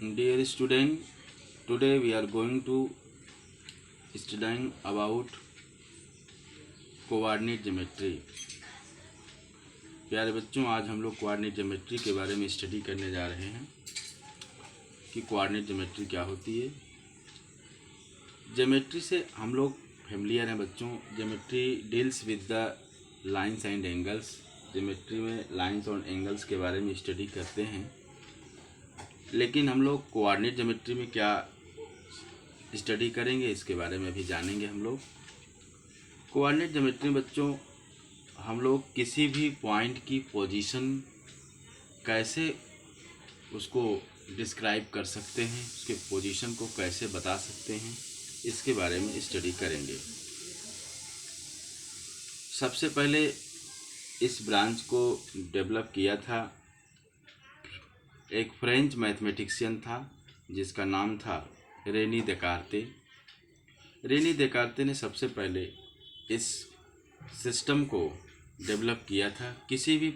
Dear student, today we are going to studying about coordinate geometry. प्यारे बच्चों, आज हम लोग कोऑर्डिनेट ज्योमेट्री के बारे में स्टडी करने जा रहे हैं कि कोऑर्डिनेट ज्योमेट्री क्या होती है। ज्योमेट्री से हम लोग फेमिलियर हैं बच्चों। Geometry deals with the lines and angles. Geometry में लाइंस और एंगल्स के बारे में स्टडी करते हैं, लेकिन हम लोग कोऑर्डिनेट ज्योमेट्री में क्या स्टडी करेंगे इसके बारे में भी जानेंगे हम लोग। कोऑर्डिनेट ज्योमेट्री में बच्चों हम लोग किसी भी पॉइंट की पोजीशन कैसे उसको डिस्क्राइब कर सकते हैं, उसके पोजीशन को कैसे बता सकते हैं, इसके बारे में स्टडी करेंगे। सबसे पहले इस ब्रांच को डेवलप किया था एक फ्रेंच मैथमेटिशियन था जिसका नाम था रेनी देकार्ते। रेनी देकार्ते ने सबसे पहले इस सिस्टम को डेवलप किया था। किसी भी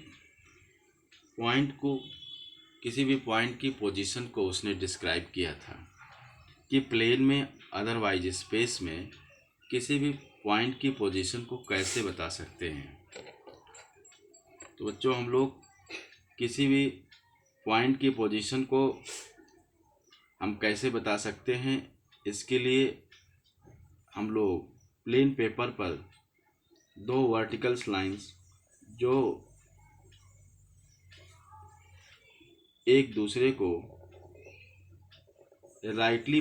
पॉइंट की पोजीशन को उसने डिस्क्राइब किया था कि प्लेन में अदरवाइज स्पेस में किसी भी पॉइंट की पोजीशन को कैसे बता सकते हैं। तो बच्चों, हम लोग किसी भी पॉइंट की पोजीशन को हम कैसे बता सकते हैं, इसके लिए हम लोग प्लेन पेपर पर दो वर्टिकल्स लाइंस जो एक दूसरे को राइटली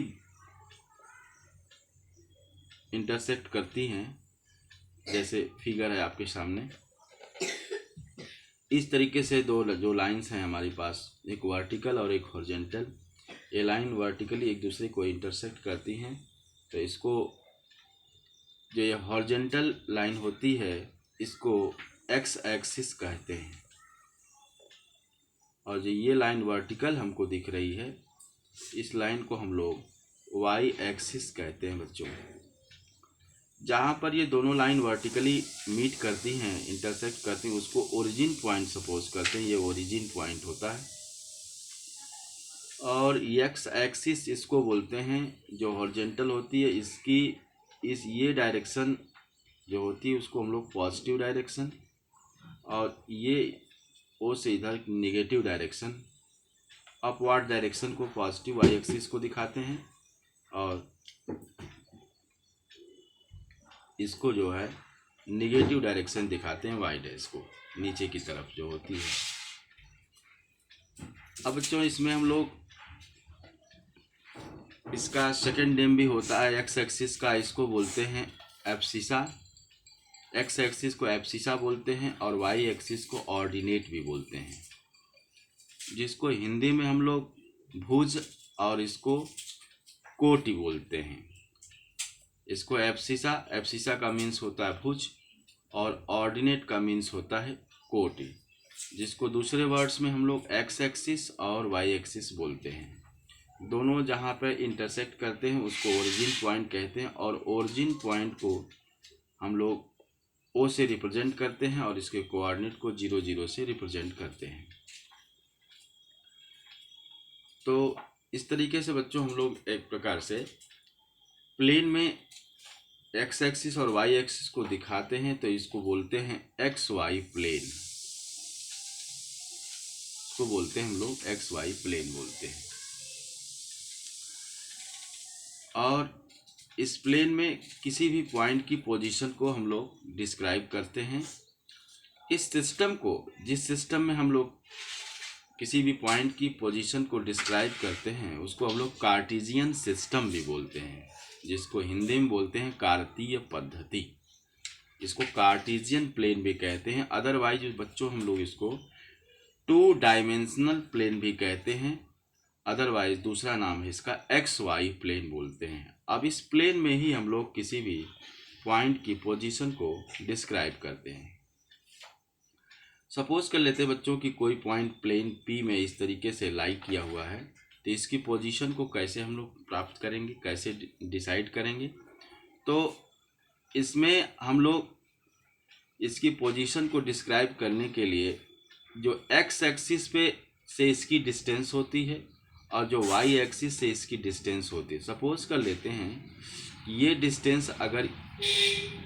इंटरसेक्ट करती हैं, जैसे फिगर है आपके सामने। इस तरीके से दो जो लाइंस हैं हमारे पास, एक वर्टिकल और एक हॉरिजॉन्टल, ये लाइन वर्टिकली एक दूसरे को इंटरसेक्ट करती हैं। तो इसको जो ये हॉरिजॉन्टल लाइन होती है इसको एक्स एक्सिस कहते हैं, और जो ये लाइन वर्टिकल हमको दिख रही है इस लाइन को हम लोग वाई एक्सिस कहते हैं बच्चों। जहाँ पर ये दोनों लाइन वर्टिकली मीट करती हैं, इंटरसेक्ट करती हैं, उसको ओरिजिन पॉइंट सपोज करते हैं। ये ओरिजिन पॉइंट होता है। और एक्स एक्सिस इसको बोलते हैं, जो हॉरिजॉन्टल होती है इसकी ये डायरेक्शन जो होती है उसको हम लोग पॉजिटिव डायरेक्शन, और ये ओ से इधर नेगेटिव डायरेक्शन, अपवर्ड डायरेक्शन को पॉजिटिव वाई एक्सिस को दिखाते हैं, और इसको जो है निगेटिव डायरेक्शन दिखाते हैं वाई डैश को, नीचे की तरफ जो होती है। अब बच्चों, इसमें हम लोग इसका सेकंड नेम भी होता है एक्स एक्सिस का, इसको बोलते हैं एब्सिसा। एक्स एक्सिस को एब्सिसा बोलते हैं और वाई एक्सिस को ऑर्डिनेट भी बोलते हैं, जिसको हिंदी में हम लोग भुज और इसको कोटि बोलते हैं। इसको एब्सिसा का मीन्स होता है भुज, और ऑर्डिनेट का मीन्स होता है कोटि, जिसको दूसरे वर्ड्स में हम लोग एक्स एक्सिस और वाई एक्सिस बोलते हैं। दोनों जहाँ पर इंटरसेक्ट करते हैं उसको ओरिजिन पॉइंट कहते हैं, और ओरिजिन पॉइंट को हम लोग ओ से रिप्रेजेंट करते हैं और इसके कोऑर्डिनेट को 0 0 से रिप्रेजेंट करते हैं। तो इस तरीके से बच्चों हम लोग एक प्रकार से प्लेन में एक्स एक्सिस और वाई एक्सिस को दिखाते हैं, तो इसको बोलते हैं एक्स वाई प्लेन। इसको बोलते हैं हम लोग एक्स वाई प्लेन बोलते हैं। और इस प्लेन में किसी भी पॉइंट की पोजीशन को हम लोग डिस्क्राइब करते हैं। इस सिस्टम को, जिस सिस्टम में हम लोग किसी भी पॉइंट की पोजीशन को डिस्क्राइब करते हैं, उसको हम लोग कार्टेशियन सिस्टम भी बोलते हैं, जिसको हिंदी में बोलते हैं कार्तीय पद्धति। इसको कार्टेशियन प्लेन भी कहते हैं। अदरवाइज बच्चों हम लोग इसको 2 डायमेंशनल प्लेन भी कहते हैं। अदरवाइज दूसरा नाम है इसका एक्स वाई प्लेन बोलते हैं। अब इस प्लेन में ही हम लोग किसी भी पॉइंट की पोजीशन को डिस्क्राइब करते हैं। सपोज कर लेते हैं बच्चों कि कोई पॉइंट प्लेन पी में इस तरीके से लाई किया हुआ है, तो इसकी पोजीशन को कैसे हम लोग प्राप्त करेंगे, कैसे डिसाइड करेंगे। तो इसमें हम लोग इसकी पोजीशन को डिस्क्राइब करने के लिए जो एक्स एक्सिस पे से इसकी डिस्टेंस होती है और जो वाई एक्सिस से इसकी डिस्टेंस होती है। सपोज कर लेते हैं ये डिस्टेंस, अगर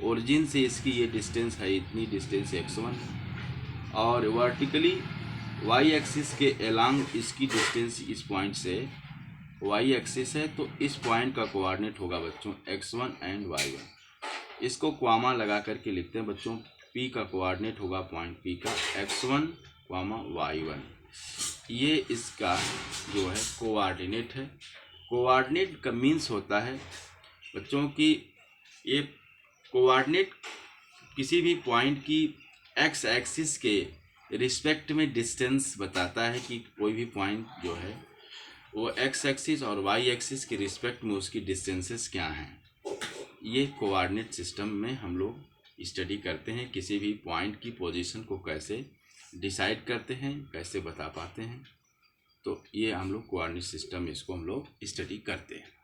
ओरिजिन से इसकी ये डिस्टेंस है, इतनी डिस्टेंस x1, और वर्टिकली वाई एक्सिस के अलोंग इसकी डिस्टेंस इस पॉइंट से वाई एक्सिस है, तो इस पॉइंट का कोऑर्डिनेट होगा बच्चों x1 एंड y1। इसको क्वामा लगा करके लिखते हैं बच्चों। p का कोऑर्डिनेट होगा पॉइंट p का x1, y1। ये इसका जो है कोऑर्डिनेट है। कोऑर्डिनेट का मीन्स होता है बच्चों की, ये कोऑर्डिनेट किसी भी पॉइंट की एक्स एक्सिस के रिस्पेक्ट में डिस्टेंस बताता है कि कोई भी पॉइंट जो है वो एक्स एक्सिस और वाई एक्सिस के रिस्पेक्ट में उसकी डिस्टेंसेस क्या हैं। ये कोऑर्डिनेट सिस्टम में हम लोग स्टडी करते हैं, किसी भी पॉइंट की पोजीशन को कैसे डिसाइड करते हैं, कैसे बता पाते हैं। तो ये हम लोग कोऑर्डिनेट सिस्टम, इसको हम लोग स्टडी करते हैं।